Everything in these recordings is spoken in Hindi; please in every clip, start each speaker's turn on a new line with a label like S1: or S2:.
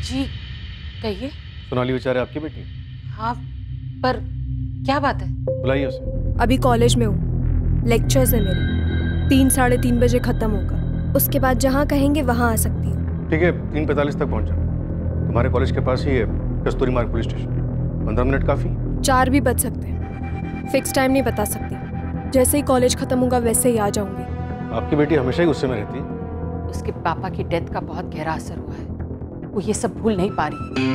S1: जी कहिए।
S2: सोनाली विचारे आपकी बेटी?
S1: हाँ, पर क्या बात है?
S2: बुलाइए उसे।
S3: अभी कॉलेज में हूँ, लेक्चर्स है मेरे। 3-3:30 बजे खत्म होगा, उसके बाद जहाँ कहेंगे वहाँ आ सकती हूँ।
S2: ठीक है, 3:45 तक पहुँच जाना। तुम्हारे कॉलेज के पास ही है कस्तूरी मार्ग पुलिस स्टेशन। 15 मिनट काफ़ी?
S3: 4 भी बज सकते हैं, फिक्स टाइम नहीं बता सकती। जैसे ही कॉलेज खत्म होगा वैसे ही आ जाऊंगी।
S2: आपकी बेटी हमेशा ही गुस्से में रहती है।
S1: उसके पापा की डेथ का बहुत गहरा असर हुआ है, वो ये सब भूल नहीं पा रही।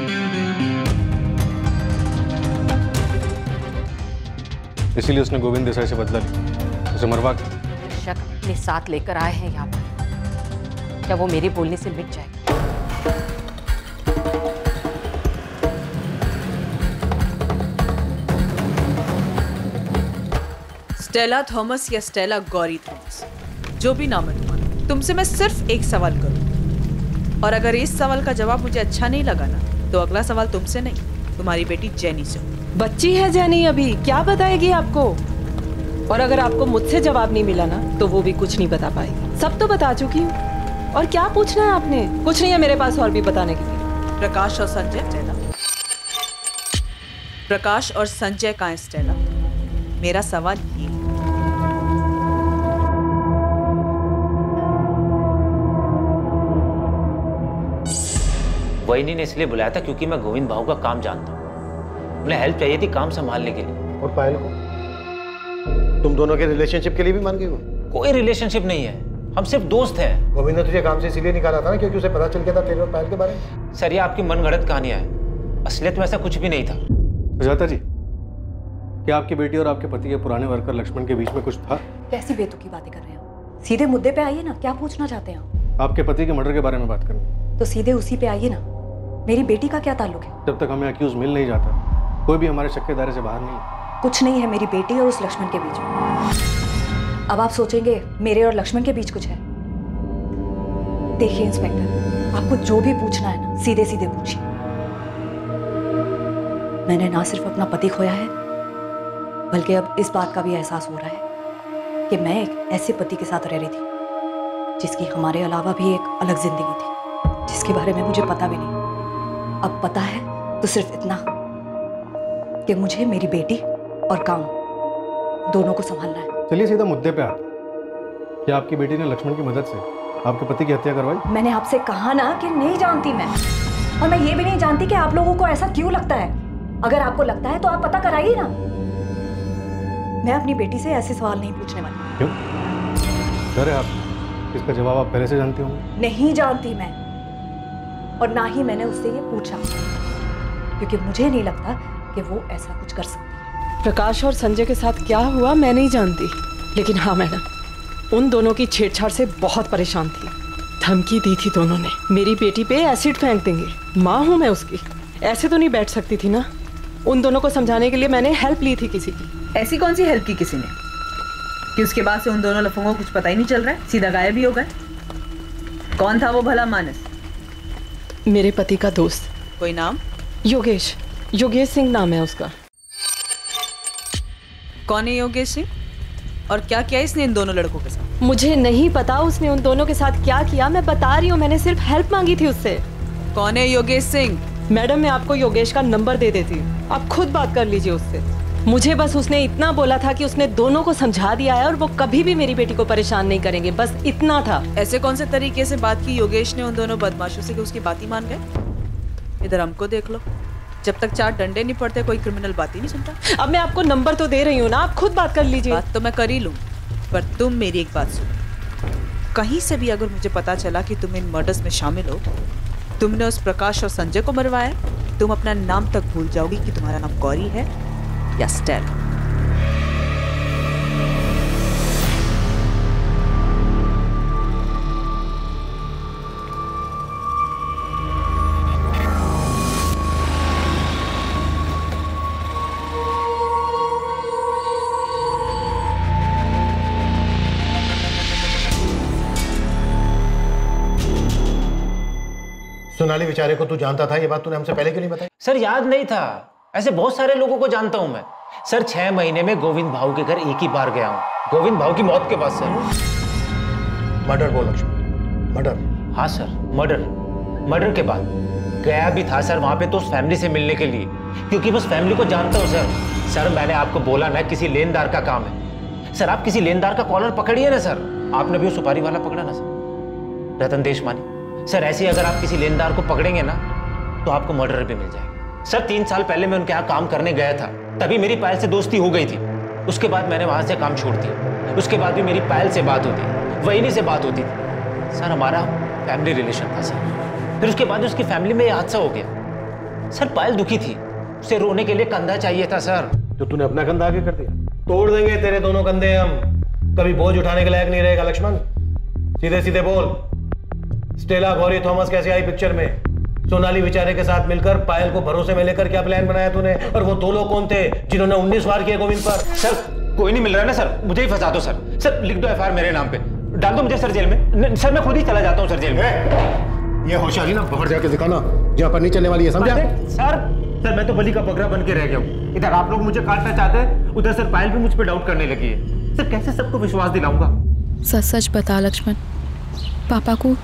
S2: इसीलिए उसने गोविंद देसाई से बदला लिया, उसे मरवा कर।
S1: शक अपने साथ लेकर आए हैं यहाँ पर, क्या वो मेरे बोलने से मिट जाएगा?
S4: स्टेला थॉमस या स्टेला गौरी थॉमस, जो भी नाम है तुम्हारा, तुमसे मैं सिर्फ एक सवाल करूँ, और अगर इस सवाल का जवाब मुझे अच्छा नहीं लगा ना, तो अगला सवाल तुमसे नहीं, तुम्हारी बेटी जेनी से।
S5: बच्ची है जेनी, अभी क्या बताएगी आपको? और अगर आपको मुझसे जवाब नहीं मिला ना, तो वो भी कुछ नहीं बता पाएगी। सब तो बता चुकी हूँ। और क्या पूछना है आपने? कुछ नहीं है मेरे पास और भी बताने के लिए।
S4: प्रकाश और संजय स्टेला, प्रकाश और संजय कहाँ है स्टेला? मेरा सवाल ये है।
S6: वहीनी ने इसलिए बुलाया था क्योंकि मैं गोविंद भाऊ का काम जानता हूँ। उन्हें हेल्प चाहिए थी काम संभालने के लिए।
S7: और पायल को तुम दोनों के रिलेशनशिप के लिए भी मान गई हो?
S6: कोई रिलेशनशिप नहीं है, हम सिर्फ दोस्त हैं।
S7: गोविंद ने तुझे काम से इसीलिए निकाला था ना क्योंकि उसे पता चल गया था तेरे और पायल के बारे में।
S6: सर ये आपकी मनगढ़ंत कहानियां हैं, असलियत में ऐसा कुछ भी नहीं था।
S2: सुजाता जी, क्या आपकी बेटी और आपके पति के पुराने वर्कर लक्ष्मण के बीच में कुछ था?
S8: कैसी बेतुकी बातें कर रहे हैं? सीधे मुद्दे पे आइए ना, क्या पूछना चाहते हैं आप?
S2: आपके पति के मर्डर के बारे में बात करनी।
S8: तो सीधे उसी पे आइए ना, मेरी बेटी का क्या ताल्लुक है?
S2: जब तक हमें अक्यूज मिल नहीं जाता, कोई भी हमारे शक के दायरे से बाहर नहीं है।
S8: कुछ नहीं है मेरी बेटी और उस लक्ष्मण के बीच में। अब आप सोचेंगे मेरे और लक्ष्मण के बीच कुछ है। देखिए इंस्पेक्टर, आपको जो भी पूछना है ना, सीधे सीधे पूछिए। मैंने ना सिर्फ अपना पति खोया है, बल्कि अब इस बात का भी एहसास हो रहा है कि मैं एक ऐसे पति के साथ रह रही थी जिसकी हमारे अलावा भी एक अलग जिंदगी थी, जिसके बारे में मुझे पता भी नहीं। अब पता है तो सिर्फ इतना कि मुझे मेरी बेटी और काम दोनों को संभालना है।
S2: चलिए सीधा मुद्दे पे आते हैं। क्या आपकी बेटी ने लक्ष्मण की मदद से आपके पति की हत्या करवाई?
S8: मैंने आपसे कहा ना कि नहीं जानती मैं, और मैं ये भी नहीं जानती कि आप लोगों को ऐसा क्यों लगता है। अगर आपको लगता है तो आप पता कराइए ना। मैं अपनी बेटी से ऐसे सवाल नहीं पूछने वाली।
S2: क्यों? डर है आप? इसका जवाब आप पहले से जानती होंगी।
S8: नहीं जानती मैं, और ना ही मैंने उससे ये पूछा, क्योंकि मुझे नहीं लगता कि वो ऐसा कुछ कर सकती है।
S5: प्रकाश और संजय के साथ क्या हुआ मैं नहीं जानती, लेकिन हाँ मैडम, उन दोनों की छेड़छाड़ से बहुत परेशान थी। धमकी दी थी दोनों ने, मेरी बेटी पे एसिड फेंक देंगे। माँ हूँ मैं उसकी, ऐसे तो नहीं बैठ सकती थी ना। उन दोनों को समझाने के लिए मैंने हेल्प ली थी किसी की।
S4: ऐसी कौन सी हेल्प की किसी ने कि उसके बाद से उन दोनों लफंगों को कुछ पता ही नहीं चल रहा है, सीधा गायब ही हो गए? कौन था वो भला मानस?
S5: मेरे पति का दोस्त।
S4: कोई नाम?
S5: योगेश, योगेश सिंह नाम है उसका।
S4: कौन है योगेश सिंह, और क्या किया इसने इन दोनों लड़कों के साथ?
S5: मुझे नहीं पता उसने उन दोनों के साथ क्या किया, मैं बता रही हूँ, मैंने सिर्फ हेल्प मांगी थी उससे।
S4: कौन है योगेश सिंह?
S5: मैडम मैं आपको योगेश का नंबर दे देती हूँ, आप खुद बात कर लीजिए उससे। मुझे बस उसने इतना बोला था कि उसने दोनों को समझा दिया है और वो कभी भी मेरी बेटी को परेशान नहीं करेंगे, बस इतना था।
S4: ऐसे कौन से तरीके से बात की योगेश ने उन दोनों बदमाशों से कि उसकी बात ही मान गए? इधर हमको देख लो, जब तक 4 डंडे नहीं पड़ते कोई क्रिमिनल बात ही नहीं सुनता।
S5: अब मैं आपको नंबर तो दे रही हूँ ना, आप खुद बात कर लीजिए।
S4: बात तो मैं कर ही लूँ, पर तुम मेरी एक बात सुनो। कहीं से भी अगर मुझे पता चला कि तुम इन मर्डर्स में शामिल हो, तुमने उस प्रकाश और संजय को मरवाया, तुम अपना नाम तक भूल जाओगी कि तुम्हारा नाम गौरी है या स्टेला।
S7: सोनाली बेचारे को तू जानता था, ये बात तूने हमसे पहले क्यों नहीं बताई?
S6: सर याद नहीं था, ऐसे बहुत सारे लोगों को जानता हूं मैं। सर 6 महीने में गोविंद भाऊ के घर एक ही बार गया हूं, गोविंद भाऊ की मौत के बाद। सर
S7: मर्डर बोल लक्ष्मण, मर्डर।
S6: हाँ सर, मर्डर के बाद। गया भी था सर वहां पे तो उस फैमिली से मिलने के लिए, क्योंकि मैं उस फैमिली को जानता हूँ सर। सर मैंने आपको बोला ना किसी लेनदार का काम है। सर आप किसी लेनदार का कॉलर पकड़िए ना सर। आपने भी वो सुपारी वाला पकड़ा ना सर, रतन देशमानी। सर ऐसे अगर आप किसी लेनदार को पकड़ेंगे ना तो आपको मर्डर भी मिल जाएगा। सर 3 साल पहले मैं उनके यहाँ काम करने गया था, तभी मेरी पायल से दोस्ती हो गई थी। उसके बाद मैंने वहां से काम छोड़ दिया। उसके बाद भी मेरी पायल से बात होती, वहीनी से बात होती थी। सर हमारा फैमिली रिलेशन था सर। फिर उसके बाद उसकी फैमिली में हादसा हो गया। सर पायल दुखी थी, उसे रोने के लिए कंधा चाहिए था सर।
S7: तो तूने अपना कंधा आगे कर दिया। तोड़ देंगे तेरे दोनों कंधे हम, कभी बोझ उठाने के लायक नहीं रहेगा लक्ष्मण। सीधे सीधे बोल, स्टेला गौरी थॉमस कैसे आई पिक्चर में? सोनाली बेचारे के साथ मिलकर पायल को भरोसे में लेकर क्या प्लान बनाया तूने? और वो 2 लोग कौन थे जिन्होंने 19 वार किए गोविंद पर?
S6: सर कोई नहीं मिल रहा है ना सर, मुझे ही फंसा दो सर। सर लिख दो एफआईआर मेरे नाम पे, डाल दो मुझे सर जेल में। सर मैं खुद ही चला जाता हूँ सर जेल में।
S7: ये होशियारी ना बाहर जाके दिखाना, जहाँ पर नहीं चलने वाली है, समझा?
S6: सर मैं तो बलि का बकरा बन के रह गया हूँ। इधर आप लोग मुझे काटना चाहते हैं, उधर सर पायल भी मुझ पर डाउट करने लगी है। सर कैसे सबको विश्वास दिलाऊंगा?
S9: सच सच बता लक्ष्मण, पापा को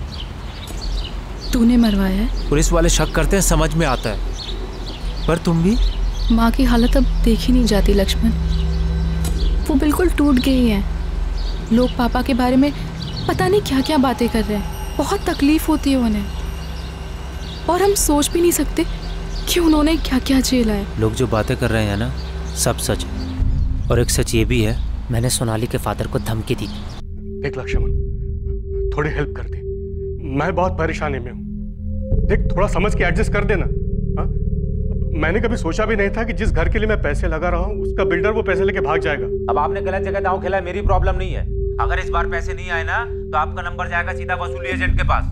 S9: तूने मरवाया है?
S10: पुलिस वाले शक करते हैं, समझ में आता है, पर तुम भी?
S9: माँ की हालत अब देखी नहीं जाती लक्ष्मण, वो बिल्कुल टूट गई हैं। लोग पापा के बारे में पता नहीं क्या क्या बातें कर रहे हैं, बहुत तकलीफ होती है उन्हें, और हम सोच भी नहीं सकते कि उन्होंने क्या क्या झेला है।
S10: लोग जो बातें कर रहे हैं ना, सब सच है। और एक सच ये भी है, मैंने सोनाली के फादर को धमकी दी।
S2: देख लक्ष्मण, थोड़ी हेल्प कर दे, मैं बहुत परेशानी में हूँ। देख थोड़ा समझ के एडजस्ट कर देना। हाँ? मैंने कभी सोचा भी नहीं था कि जिस घर के लिए मैं पैसे लगा रहा हूँ उसका बिल्डर वो पैसे लेके भाग जाएगा।
S6: अब आपने गलत जगह दांव खेला है, मेरी प्रॉब्लम नहीं है। अगर इस बार पैसे नहीं आए ना तो आपका नंबर जाएगा सीधा वसूली एजेंट के पास।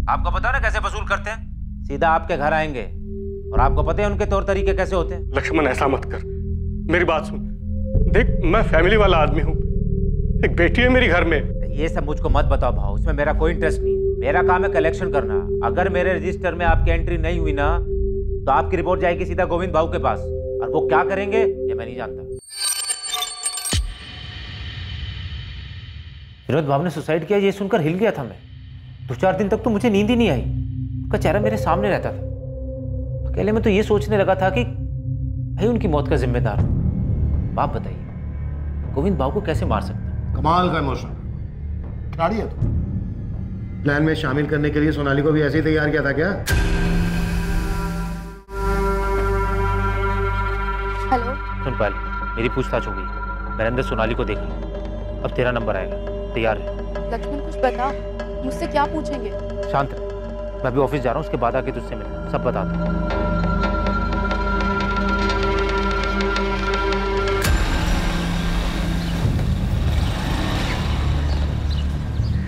S6: आपको पता है ना कैसे वसूल करते हैं? सीधा आपके घर आएंगे, और आपको पता है उनके तौर तरीके कैसे होते हैं।
S2: लक्ष्मण ऐसा मत कर, मेरी बात सुन। देख मैं फैमिली वाला आदमी हूँ, एक बेटी है मेरी घर में।
S6: ये सब मुझको मत बताओ भाव, इसमें मेरा कोई इंटरेस्ट नहीं है। मेरा काम है कलेक्शन करना। अगर मेरे रजिस्टर में आपकी एंट्री नहीं हुई ना तो आपकी रिपोर्ट जाएगी सीधा गोविंद भाऊ के पास, और वो क्या करेंगे ये मैं नहीं जानता। विनोद भाव ने सुसाइड किया ये सुनकर हिल गया था मैं। 2-4 दिन तक तो मुझे नींद ही नहीं आई। उसका चेहरा मेरे सामने रहता था। अकेले में तो ये सोचने लगा था कि भाई उनकी मौत का जिम्मेदार आप बताइए, गोविंद भाव को कैसे मार सकता?
S7: कमाल का इमोशन, खिलाड़ी है तू। प्लान में शामिल करने के लिए सोनाली को भी ऐसे ही तैयार किया था क्या?
S3: हेलो।
S6: सुन पायल, मेरी पूछताछ हो गई, मैंने अंदर सोनाली को देख लिया। अब तेरा नंबर आएगा, तैयार है।
S3: लक्ष्मण कुछ बता, मुझसे क्या पूछेंगे?
S6: शांत रह, मैं अभी ऑफिस जा रहा हूँ, उसके बाद आके तुझसे मिलना, सब बता दूँ।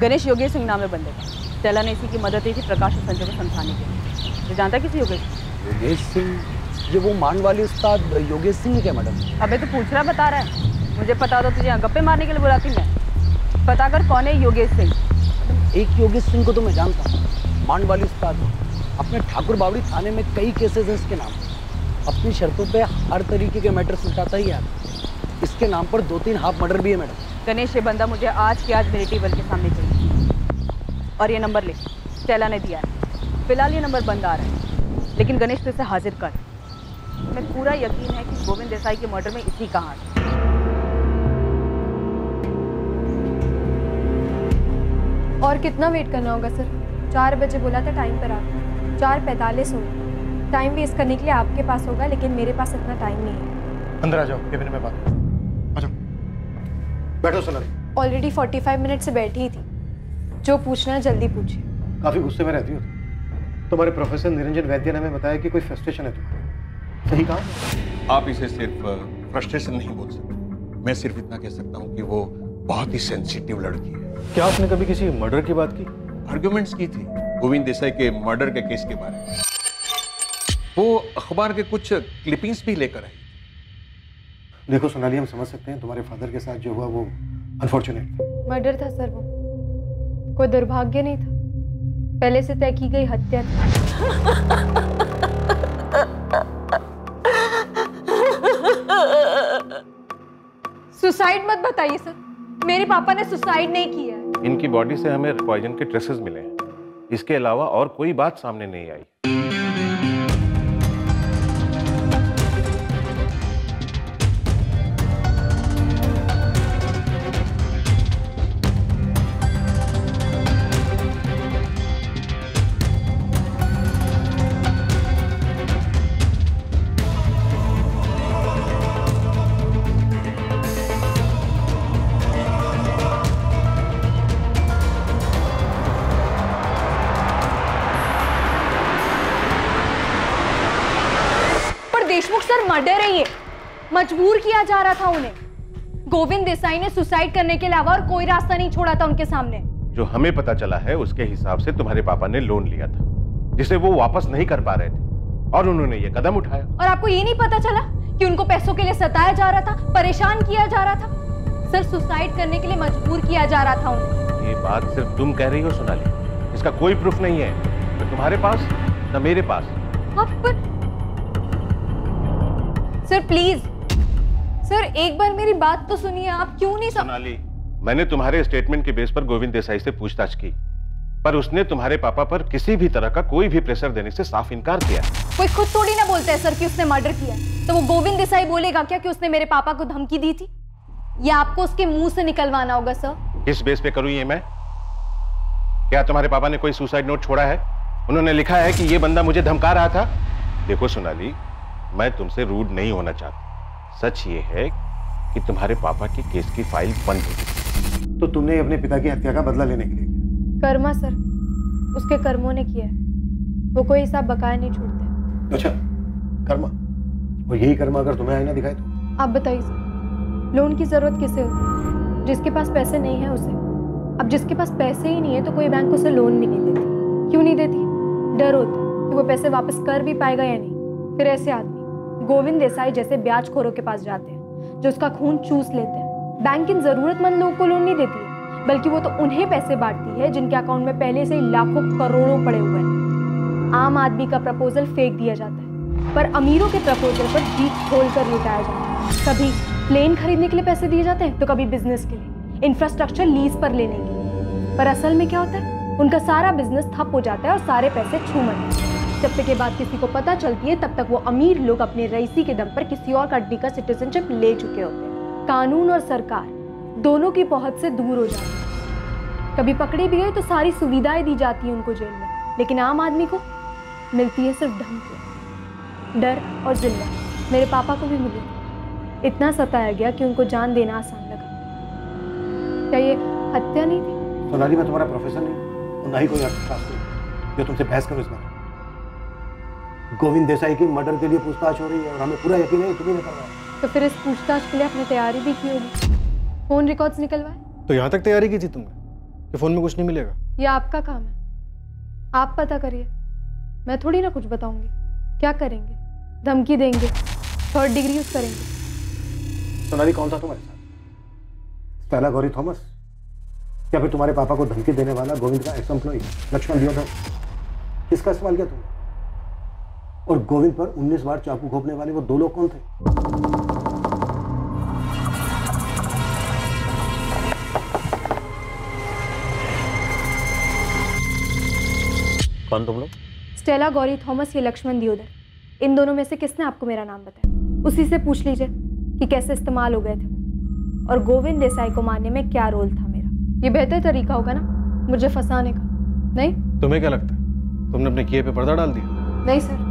S11: गणेश योगेश सिंह नाम है बंदे का। स्टेला ने इसी की मदद दी थी प्रकाश और संजय को समझाने के लिए। तो जानता किसी योगेश
S12: सिंह? ये वो मान वाली उस्ताद योगेश सिंह है क्या मैडम?
S11: अबे तो पूछ रहा बता रहा है। मुझे पता तो तुझे यहाँ गप्पे मारने के लिए बुलाती मैं। पता कर कौन है योगेश सिंह।
S12: एक योगेश सिंह को तो मैं जानता हूँ, मान वाली उस्ताद। अपने ठाकुर बावड़ी थाने में कई केसेस हैं इसके नाम। अपनी शर्तों पे हर तरीके के मैटर सुलझाता ही है। इसके नाम पर 2-3 हाफ मर्डर भी है मैडम।
S11: गणेश, ये बंदा मुझे आज के आज मेरे टेबल के सामने चाहिए। और ये नंबर ले, स्टेला ने दिया है। फिलहाल ये नंबर बंद आ रहा है, लेकिन गणेश तो इसे हाजिर कर। मैं पूरा यकीन है कि गोविंद देसाई के मर्डर में इसी का हाथ है।
S3: और कितना वेट करना होगा सर? 4 बजे बोला था टाइम पर आप, 4:45 हो गए। टाइम वेस्ट करने के लिए आपके पास होगा, लेकिन मेरे पास इतना टाइम नहीं है।
S7: अंदर आ जाओ, केबिन में बात। आ जाओ, बैठो सोनाली।
S3: ऑलरेडी 45 मिनट से बैठी ही थी। जो पूछना है जल्दी पूछिए।
S7: काफी गुस्से में रहती हो तुम्हारे प्रोफेसर निरंजन वैद्य ने हमें बताया कि कोई फ्रस्ट्रेशन है तुम्हारी, सही कहा?
S13: आप इसे सिर्फ फ्रस्ट्रेशन नहीं बोल सकते। मैं सिर्फ इतना कह सकता हूँ कि वो बहुत ही सेंसिटिव लड़की है।
S2: क्या आपने कभी किसी मर्डर की बात की?
S13: आर्गुमेंट्स की थी गोविंद देसाई के मर्डर के केस के बारे में। वो अखबार के कुछ क्लिपिंग्स भी लेकर आई।
S7: देखो सोनाली, हम समझ सकते हैं तुम्हारे फादर के साथ जो हुआ वो अनफॉर्चुनेट था।
S3: मर्डर था सर, वो कोई दुर्भाग्य नहीं था, पहले से तय की गई हत्या थी। सुसाइड मत बताइए सर, मेरे पापा ने सुसाइड नहीं किया है।
S14: इनकी बॉडी से हमें पॉइजन के ट्रेसेस मिले हैं, इसके अलावा और कोई बात सामने नहीं आई।
S3: सर मर्डर है ये, मजबूर किया जा रहा था उन्हें। गोविंद देसाई ने सुसाइड करने के अलावा और कोई रास्ता नहीं छोड़ा था उनके सामने।
S13: जो हमें पता चला है उसके हिसाब से तुम्हारे पापा ने लोन लिया था जिसे वो वापस नहीं कर पा रहे थे और उन्होंने ये कदम उठाया।
S3: और आपको ये नहीं पता चला कि उनको पैसों के लिए सताया जा रहा था, परेशान किया जा रहा था? सर सुसाइड करने के लिए मजबूर किया जा रहा था उन्हें।
S13: ये बात सिर्फ तुम कह रही हो सोनाली, इसका कोई प्रूफ नहीं है, न तुम्हारे पास न मेरे पास।
S3: पर सर प्लीज, सर एक बार मेरी बात तो सुनिए, आप क्यों नहीं
S13: सोनाली, मैंने तुम्हारे स्टेटमेंट के बेस पर गोविंद देसाई से पूछताछ की, पर उसने तुम्हारे पापा पर किसी भी तरह का कोई भी प्रेशर देने से साफ इनकार किया।
S3: कोई खुद थोड़ी ना बोलता है सर कि उसने मर्डर किया, तो वो गोविंद देसाई बोलेगा क्या कि उसने मेरे पापा को धमकी दी थी? या आपको उसके मुंह से निकलवाना होगा सर?
S13: किस बेस पे करूं ये मैं? क्या तुम्हारे पापा ने कोई सुसाइड नोट छोड़ा है? उन्होंने लिखा है कि ये बंदा मुझे धमका रहा था? देखो सोनाली, मैं तुमसे रूड नहीं होना चाहता, सच ये है कि तुम्हारे पापा की केस की फाइल बंद हो गई।
S7: तो तुमने अपने पिता की हत्या का बदला लेने के लिए किया?
S3: कर्मा सर, उसके कर्मों ने किया है, वो कोई हिसाब बकाया नहीं छोड़ते।
S7: अच्छा कर्मा, और यही कर्मा अगर तुम्हें आईना दिखाए तो?
S3: आप बताइए सर, लोन की जरूरत किसे होती है? जिसके पास पैसे नहीं है उसे। अब जिसके पास पैसे ही नहीं है तो कोई बैंक उसे लोन भी नहीं देती। क्यों नहीं देती? डर होता है कि वो पैसे वापस कर भी पाएगा या नहीं। फिर ऐसे आदमी गोविंद देसाई जैसे ब्याजखोरों के पास जाते हैं जो उसका खून चूस लेते हैं। बैंक इन जरूरतमंद लोगों को लोन नहीं देती है, बल्कि वो तो उन्हें पैसे बांटती है जिनके अकाउंट में पहले से ही लाखों करोड़ों पड़े हुए हैं। आम आदमी का प्रपोजल फेंक दिया जाता है, पर अमीरों के प्रपोजल पर जीत खोलकर लुटाया जाता है। कभी प्लेन खरीदने के लिए पैसे दिए जाते हैं तो कभी बिजनेस के लिए, इंफ्रास्ट्रक्चर लीज पर लेने के लिए। पर असल में क्या होता है? उनका सारा बिजनेस ठप हो जाता है और सारे पैसे छू मरते हैं। जब तक ये बात किसी को पता चलती है तब तक वो अमीर लोग अपने रईसी के दम पर किसी और कंट्री का सिटीजनशिप ले चुके होते हैं। कानून और सरकार दोनों की पहुंच से दूर हो जाती है। कभी पकड़े भी गए तो सारी सुविधाएं दी जाती है उनको जेल में, लेकिन आम आदमी को मिलती है सिर्फ धमकी, डर और जिल्लत। मेरे पापा को भी मिली, इतना सताया गया कि उनको जान देना आसान लगा। क्या ये हत्या नहीं थी?
S7: सोनाली, मैं तुम्हारा प्रोफेसर नहीं और ना ही कोई अर्थशास्त्री जो तुमसे बहस करो इस बारे। गोविंद देसाई की मर्डर के लिए पूछताछ हो रही है और हमें पूरा यकीन है तुम्हें निकल रहा है।
S3: तो फिर इस पूछताछ के लिए आपने तैयारी भी की होगी, फोन रिकॉर्ड्स निकलवाए?
S2: तो यहाँ तक तैयारी की थी तुमने कि फोन में कुछ नहीं मिलेगा?
S3: ये आपका काम है, आप पता करिए, मैं थोड़ी ना कुछ बताऊंगी। क्या करेंगे? धमकी देंगे, थर्ड डिग्री यूज करेंगे?
S7: सोनाली, कौन था तुम्हारे साथ? स्टेला गौरी थॉमस या फिर तुम्हारे पापा को धमकी देने वाला गोविंद का एक्स एम्प्लॉई लक्ष्मण दियोदर? किसका इस्तेमाल किया तुमने? और गोविंद पर 19 बार चाकू घोंपने वाले वो दो लोग कौन थे?
S6: कौन तुम लोग?
S3: स्टेला गौरी थॉमस या लक्ष्मण दियोदर, इन दोनों में से किसने आपको मेरा नाम बताया? उसी से पूछ लीजिए कि कैसे इस्तेमाल हो गए थे वो, और गोविंद देसाई को मारने में क्या रोल था मेरा। ये बेहतर तरीका होगा ना मुझे फंसाने का, नहीं?
S2: तुम्हें क्या लगता है तुमने अपने किए पे पर्दा डाल दिया?
S3: नहीं सर,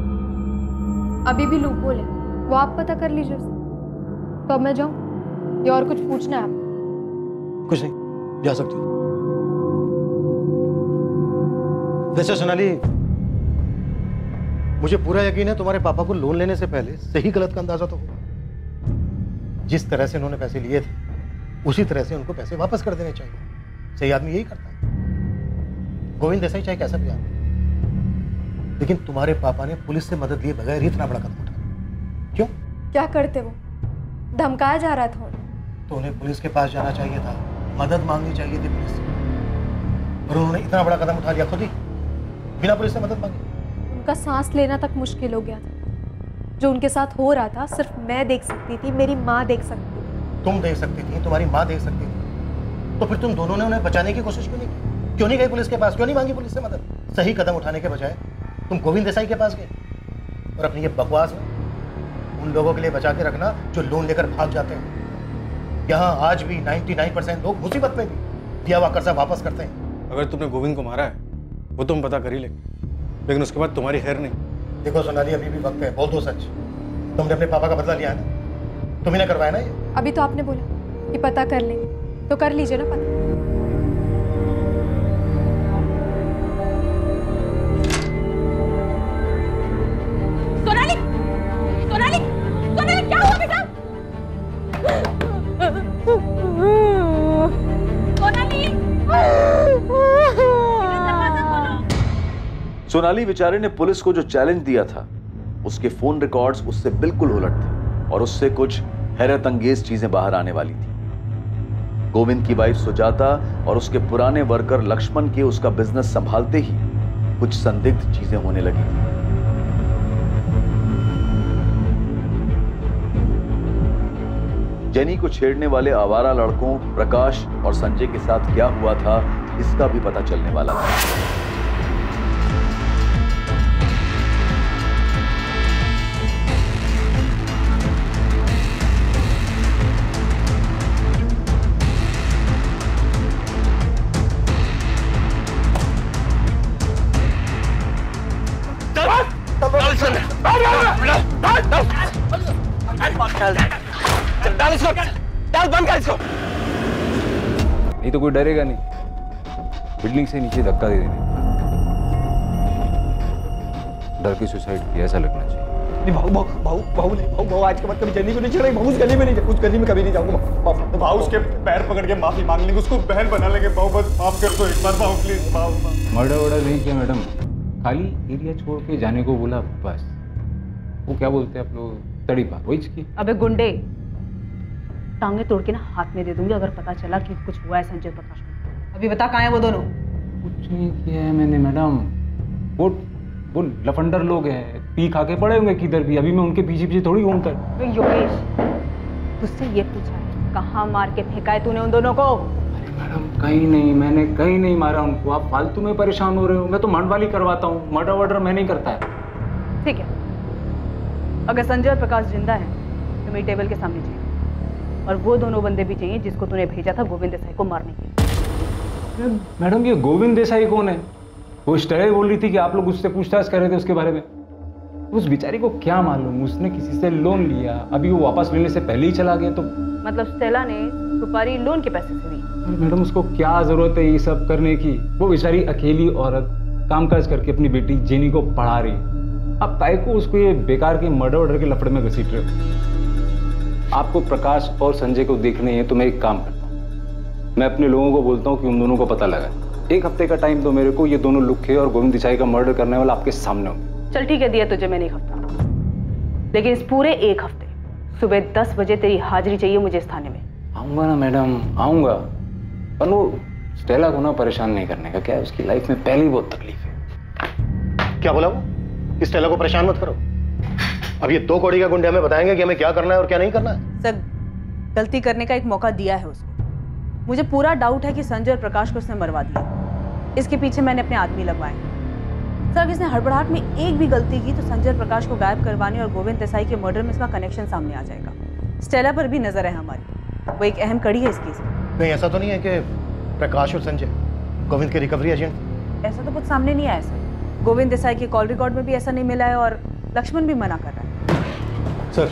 S3: अभी भी लूपहोल है, वो आप पता कर लीजिए उसे। तो अब मैं जाऊं या और कुछ पूछना है आपको?
S7: कुछ नहीं, जा सकती हूँ। वैसे सोनाली, मुझे पूरा यकीन है तुम्हारे पापा को लोन लेने से पहले सही गलत का अंदाजा तो होगा। जिस तरह से उन्होंने पैसे लिए थे उसी तरह से उनको पैसे वापस कर देने चाहिए। सही आदमी यही करता है। गोविंद देसाई चाहे कैसा भी आदमी, लेकिन तुम्हारे पापा ने पुलिस से मदद लिए बगैर ही इतना बड़ा कदम उठाया। क्यों?
S3: क्या करते वो? धमकाया जा रहा था उन्हें।
S7: तो उन्हें पुलिस के पास जाना चाहिए था, मदद मांगनी चाहिए थी पुलिस से, और उन्होंने इतना बड़ा कदम उठा लिया खुद ही, बिना पुलिस से मदद मांगे।
S3: उनका सांस लेना तक मुश्किल हो गया था। जो उनके साथ हो रहा था सिर्फ मैं देख सकती थी, मेरी माँ देख सकती थी।
S7: तुम देख सकती थी, तुम्हारी माँ देख सकती थी, तो फिर तुम दोनों ने उन्हें बचाने की कोशिश क्यों नहीं की? क्यों नहीं गई पुलिस के पास? क्यों नहीं मांगी पुलिस से मदद? सही कदम उठाने के बजाय तुम गोविंद देसाई के पास गए और अपनी ये बकवास में उन लोगों के लिए बचा के रखना जो लोन लेकर भाग जाते हैं। यहाँ आज भी 99% लोग मुसीबत में भी दिया हुआ कर्जा वापस करते हैं।
S2: अगर तुमने गोविंद को मारा है वो तुम पता कर ही लेकिन उसके बाद तुम्हारी खैर नहीं।
S7: देखो सोनाली, अभी भी वक्त है, बोल दो सच। तुमने अपने पापा का बदला लिया है ना? तुम्ही ने करवाया ना ये?
S3: अभी तो आपने बोला कि पता कर लेंगे, तो कर लीजिए ना पता।
S11: सोनाली, सोनाली,
S14: सोनाली बेचारे ने पुलिस को जो चैलेंज दिया था, उसके फोन रिकॉर्ड्स उससे बिल्कुल उलट थे और उससे कुछ हैरत अंगेज चीजें बाहर आने वाली थी। गोविंद की वाइफ सुजाता और उसके पुराने वर्कर लक्ष्मण के उसका बिजनेस संभालते ही कुछ संदिग्ध चीजें होने लगी। जेनी को छेड़ने वाले आवारा लड़कों प्रकाश और संजय के साथ क्या हुआ था, इसका भी पता चलने वाला था।
S15: नहीं तो कोई डरेगा नहीं, बिल्डिंग से नीचे धक्का दे देने, डर के सुसाइड किया ऐसा लगना चाहिए।
S16: नहीं भाऊ आज के बाद कभी जल्दी को नहीं चढ़ाई, भाऊ उस गली में नहीं, उस गली में कभी नहीं जाऊंगा। भाऊ उसके पैर पकड़ के माफी मांग लेंगे, उसको बहन बना लेंगे। भाऊ बस माफ कर दो एक बार, भाऊ प्लीज। भाऊ
S15: मर्डर वर्डर नहीं किया मैडम, खाली एरिया छोड़ के जाने को बोला बस। वो क्या बोलते हैं आप लोग, तड़ी पार वही की।
S11: अबे गुंडे, टांगे तोड़ के ना हाथ में दे दूंगी अगर पता चला कि कुछ हुआ है संजय प्रकाश को। अभी बता कहाँ है वो दोनों?
S15: कुछ नहीं किया है मैंने मैडम, वो लफंडर लोग हैं, पी खा के पड़े होंगे किधर भी, अभी मैं उनके पीछे पीछे थोड़ी घूमता।
S11: योगेश, तुझसे ये पूछा है कहाँ मार के फेंका है तूने उन दोनों को?
S15: अरे मैडम कहीं नहीं, मैंने कहीं नहीं मारा उनको, आप फालतू में परेशान हो रहे हो। मैं तो मंडवाली करवाता हूँ, मर्डर वर्डर मैं नहीं करता है।
S11: ठीक है, अगर संजय और प्रकाश जिंदा है तो मेरी टेबल के सामने चाहिए, और वो दोनों बंदे भी चाहिए जिसको तूने भेजा था गोविंद देसाई को मारने के लिए।
S15: मैडम ये गोविंद देसाई कौन है? वो स्टेला बोल रही थी कि आप लोग उससे पूछताछ कर रहे थे उसके बारे में। उस बेचारी को क्या मालूम, उसने किसी से लोन लिया, अभी वो वापस लेने से पहले ही चला गया। तो
S11: मतलब स्टेला ने सुपारी लोन के पैसे से दी?
S15: मैडम उसको क्या जरूरत है ये सब करने की? वो बेचारी अकेली औरत कामकाज करके अपनी बेटी जेनी को पढ़ा रही है। अब ताई को उसको ये बेकार के मर्डर वर्डर के लफड़े में घसीट रहे हो। आपको प्रकाश और संजय को देखने हैं तो मैं एक काम करता हूँ, मैं अपने लोगों को बोलता हूँ कि उन दोनों को पता लगा। एक हफ्ते का टाइम दो मेरे को, ये दोनों लुखे और गोविंद देसाई का मर्डर करने वाला आपके सामने होंगे।
S11: चल ठीक है, दिया तुझे मैंने एक हफ्ता, लेकिन इस पूरे एक हफ्ते सुबह 10 बजे तेरी हाजिरी चाहिए मुझे इस थाने में।
S15: आऊंगा ना मैडम, आऊंगा, पर वो स्टेला को ना परेशान नहीं करने का। क्या है, उसकी लाइफ में पहले ही बहुत तकलीफ है।
S7: क्या बोला वो? स्टेला को परेशान मत करो। अब ये 2 कौड़ी का गुंडे हमें बताएंगे कि हमें क्या करना है और क्या नहीं करना है।
S11: सर, गलती करने का एक मौका दिया है उसको। मुझे पूरा डाउट है कि संजय और प्रकाश को उसने मरवा दिया। इसके पीछे मैंने अपने आदमी लगवाए। सर, अगर इसने हड़बड़ाहट में एक भी गलती की तो संजय और प्रकाश को गायब करवाने और गोविंद देसाई के मर्डर में इसका कनेक्शन सामने आ जाएगा। स्टेला पर भी नजर है हमारी, वो एक अहम कड़ी है इस केस में।
S7: नहीं, ऐसा तो नहीं है कि प्रकाश और संजय गोविंद के रिकवरी एजेंट?
S11: ऐसा तो कुछ सामने नहीं आया सर। गोविंद देसाई के कॉल रिकॉर्ड में भी ऐसा नहीं मिला है और लक्ष्मण भी मना कर रहा है।
S2: सर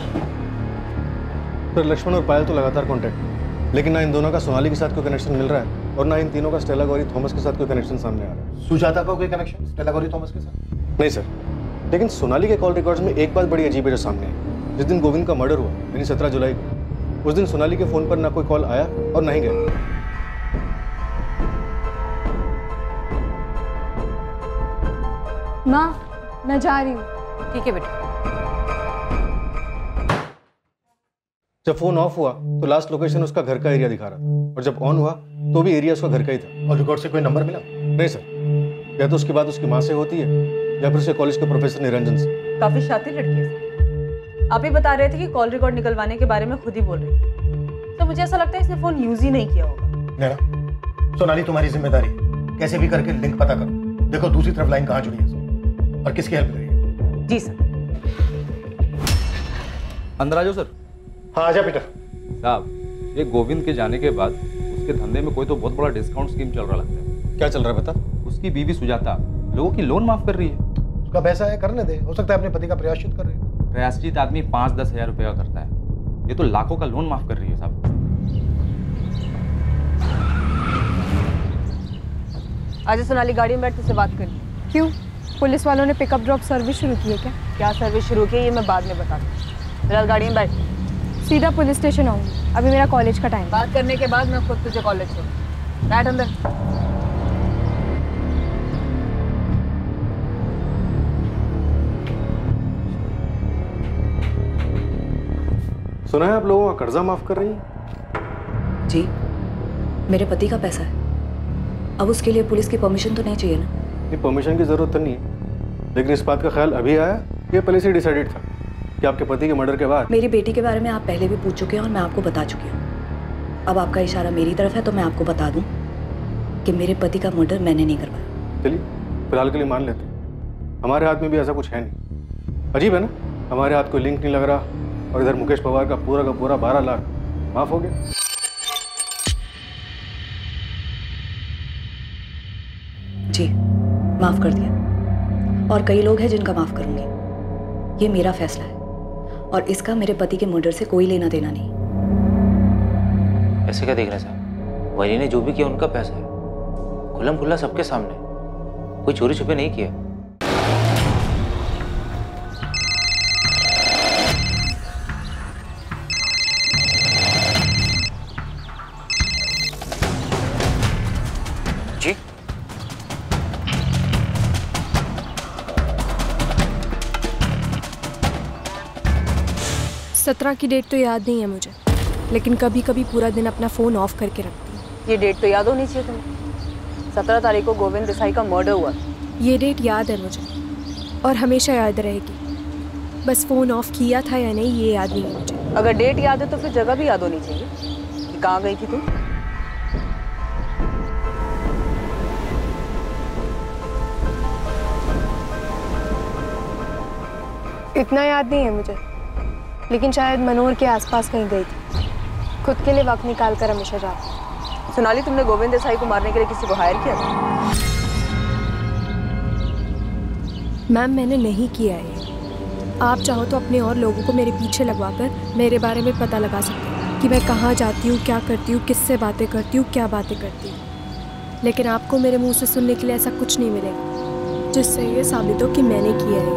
S2: लक्ष्मण और पायल तो लगातार कांटेक्ट, लेकिन ना इन दोनों का सोनाली के साथ कोई कनेक्शन मिल रहा है और ना इन तीनों का स्टेला गौरी थॉमस के साथ कोई कनेक्शन सामने आ रहा है।
S7: सुजाता का कोई कनेक्शन स्टेला गौरी थॉमस के साथ?
S2: नहीं सर, लेकिन सोनाली के कॉल रिकॉर्ड्स में एक बात बड़ी अजीब है जो सामने आई। जिस दिन गोविंद का मर्डर हुआ यानी 17 जुलाई को, उस दिन सोनाली के फोन पर ना कोई कॉल आया और ना ही गया।
S3: माँ, मैं जा रही हूँ।
S1: ठीक है बेटा।
S2: जब फोन ऑफ हुआ तो लास्ट लोकेशन उसका घर का एरिया दिखा रहा था, और जब ऑन हुआ तो भी एरिया उसका घर का ही था।
S7: और रिकॉर्ड से कोई नंबर मिला?
S2: नहीं सर, या तो उसकी बात उसकी माँ से होती है या फिर उसके कॉलेज के प्रोफेसर निरंजन से।
S11: काफी शातिर लड़की है। आप ही बता रहे थे कि कॉल रिकॉर्ड निकलवाने के बारे में खुद ही बोल रही थी, तो मुझे ऐसा लगता है इसने फोन यूज ही नहीं किया होगा।
S7: नैना, सोनाली तुम्हारी जिम्मेदारी, कैसे भी करके लिंक पता करो। देखो दूसरी तरफ लाइन कहाँ जुड़ी है और किसकी हेल्प करेगी।
S11: जी सर।
S17: अंदर आ जाओ सर।
S7: हाँ आजा पीटर
S17: साहब। ये गोविंद के जाने के बाद उसके धंधे में कोई तो बहुत बड़ा डिस्काउंट स्कीम चल रहा लगता है।
S2: क्या चल रहा है बता?
S17: उसकी बीवी सुजाता लोगों की लोन माफ कर रही है।
S7: उसका पैसा है, करने दे, हो सकता है अपने पति का प्रायश्चित कर रही है।
S17: प्रायश्चित आदमी 5-10 हज़ार रुपये का करता है, ये तो लाखों का लोन माफ कर रही है साहब।
S11: आज सोनाली गाड़ी में बैठ तुझसे बात करनी।
S3: क्यों? पुलिस वालों ने पिकअप ड्रॉप सर्विस शुरू की है क्या?
S11: क्या सर्विस शुरू की है ये मैं बाद में बता दूँ, फिलहाल गाड़ी में बैठ।
S3: सीधा पुलिस स्टेशन आऊँगी, अभी मेरा कॉलेज का टाइम।
S11: बात करने के बाद मैं खुद तुझे कॉलेज छोड़ूँ। बैठ अंदर।
S2: सुना है आप लोगों का कर्जा माफ कर रही हैं?
S8: जी, मेरे पति का पैसा है। अब उसके लिए पुलिस की परमिशन तो नहीं चाहिए ना?
S2: नहीं, परमिशन की जरूरत तो नहीं है, लेकिन इस बात का ख्याल अभी आया, ये पहले से डिसाइडेड था कि आपके पति के मर्डर के बाद।
S8: मेरी बेटी के बारे में आप पहले भी पूछ चुके हैं और मैं आपको बता चुकी हूँ। अब आपका इशारा मेरी तरफ है तो मैं आपको बता दूं कि मेरे पति का मर्डर मैंने नहीं करवाया।
S2: चलिए फिलहाल के लिए मान लेते हैं, हमारे हाथ में भी ऐसा कुछ है नहीं। अजीब है ना, हमारे हाथ कोई लिंक नहीं लग रहा और इधर मुकेश पवार का पूरा 12 लाख माफ हो गया।
S8: जी, माफ कर दिया। और कई लोग हैं जिनका माफ करूंगी। ये मेरा फैसला है और इसका मेरे पति के मर्डर से कोई लेना देना नहीं।
S6: ऐसे क्या देख रहे साहब? वही ने जो भी किया उनका पैसा है, खुल्लम खुल्ला सबके सामने, कोई चोरी छुपे नहीं किया। जी
S3: 17 की डेट तो याद नहीं है मुझे, लेकिन कभी कभी पूरा दिन अपना फ़ोन ऑफ करके रखती हूँ।
S11: ये डेट तो याद होनी चाहिए तुम्हें। 17 तारीख को गोविंद देसाई का मर्डर हुआ।
S3: ये डेट याद है मुझे और हमेशा याद रहेगी। बस फ़ोन ऑफ किया था या नहीं ये याद नहीं है मुझे।
S11: अगर डेट याद है तो फिर जगह भी याद होनी चाहिए कि कहाँ गई थी तुम।
S3: इतना याद नहीं है मुझे, लेकिन शायद मनोर के आसपास कहीं गई थी। खुद के लिए वक्त निकाल कर हमेशा जाती।
S11: सोनाली, तुमने गोविंद देसाई को मारने के लिए किसी को हायर किया था?
S3: मैम, मैंने नहीं किया है। आप चाहो तो अपने और लोगों को मेरे पीछे लगवाकर मेरे बारे में पता लगा सकते हो कि मैं कहाँ जाती हूँ, क्या करती हूँ, किससे बातें करती हूँ, क्या बातें करती हूँ। लेकिन आपको मेरे मुंह से सुनने के लिए ऐसा कुछ नहीं मिलेगा जिससे ये साबित हो कि मैंने किया है।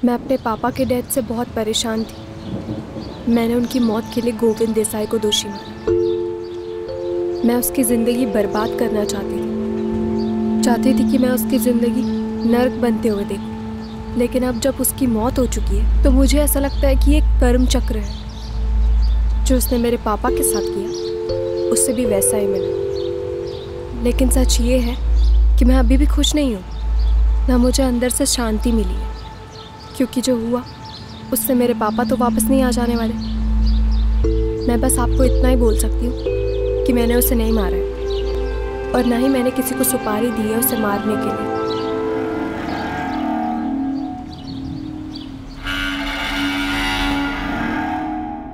S3: मैं अपने पापा के डेथ से बहुत परेशान थी। मैंने उनकी मौत के लिए गोविंद देसाई को दोषी माना। मैं उसकी ज़िंदगी बर्बाद करना चाहती थी कि मैं उसकी ज़िंदगी नर्क बनते हुए देखूं। लेकिन अब जब उसकी मौत हो चुकी है तो मुझे ऐसा लगता है कि ये कर्म चक्र है। जो उसने मेरे पापा के साथ किया उससे भी वैसा ही मिला। लेकिन सच ये है कि मैं अभी भी खुश नहीं हूँ, ना मुझे अंदर से शांति मिली है, क्योंकि जो हुआ उससे मेरे पापा तो वापस नहीं आ जाने वाले। मैं बस आपको इतना ही बोल सकती हूँ कि मैंने उसे नहीं मारा है और ना ही मैंने किसी को सुपारी दी है उसे मारने के लिए।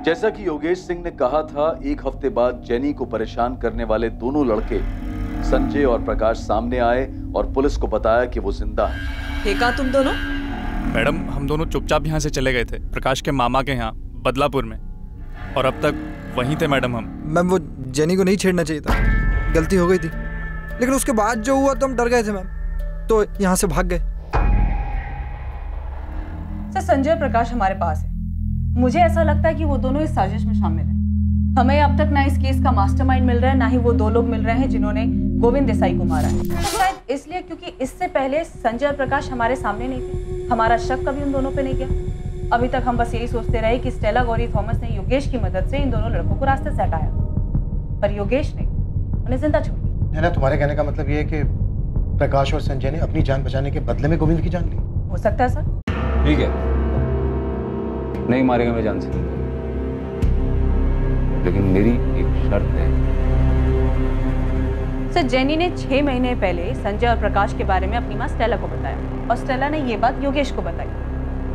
S14: जैसा कि योगेश सिंह ने कहा था, एक हफ्ते बाद जेनी को परेशान करने वाले दोनों लड़के संजय और प्रकाश सामने आए और पुलिस को बताया कि वो जिंदा है।
S4: थे कहाँ तुम दोनों?
S18: मैडम, हम दोनों चुपचाप यहाँ से चले गए थे प्रकाश के मामा के यहाँ बदलापुर में, और अब तक वहीं थे मैडम हम।
S19: मैम, वो जेनी को नहीं छेड़ना चाहिए था, गलती हो गई थी। लेकिन उसके बाद जो हुआ तो हम डर गए थे मैम, तो यहाँ से भाग गए।
S11: सर, संजय और प्रकाश हमारे पास है। मुझे ऐसा लगता है कि वो दोनों इस साजिश में शामिल हैं। हमें अब तक ना इस केस का मास्टरमाइंड मिल रहा है, ना ही वो दो लोग मिल रहे हैं जिन्होंने गोविंद देसाई को मारा है। तो शायद इसलिए क्योंकि इससे पहले संजय और प्रकाश हमारे सामने नहीं थे, हमारा शक कभी उन दोनों पे नहीं गया। अभी तक हम बस यही सोचते रहे कि स्टेला गौरी थॉमस ने योगेश की मदद से इन दोनों लड़कों को रास्ते से हटाया, पर योगेश ने उन्हें जिंदा छोड़ दिया।
S7: तुम्हारे कहने का मतलब ये है कि प्रकाश और संजय ने अपनी जान बचाने के बदले में गोविंद की जान ली?
S11: हो सकता है सर।
S15: ठीक है, नहीं मारेगा मैं जान से, लेकिन मेरी एक शर्त है।
S11: सर, जेनी ने 6 महीने पहले संजय और प्रकाश के बारे में अपनी माँ स्टेला को बताया और स्टेला ने ये बात योगेश को बताई।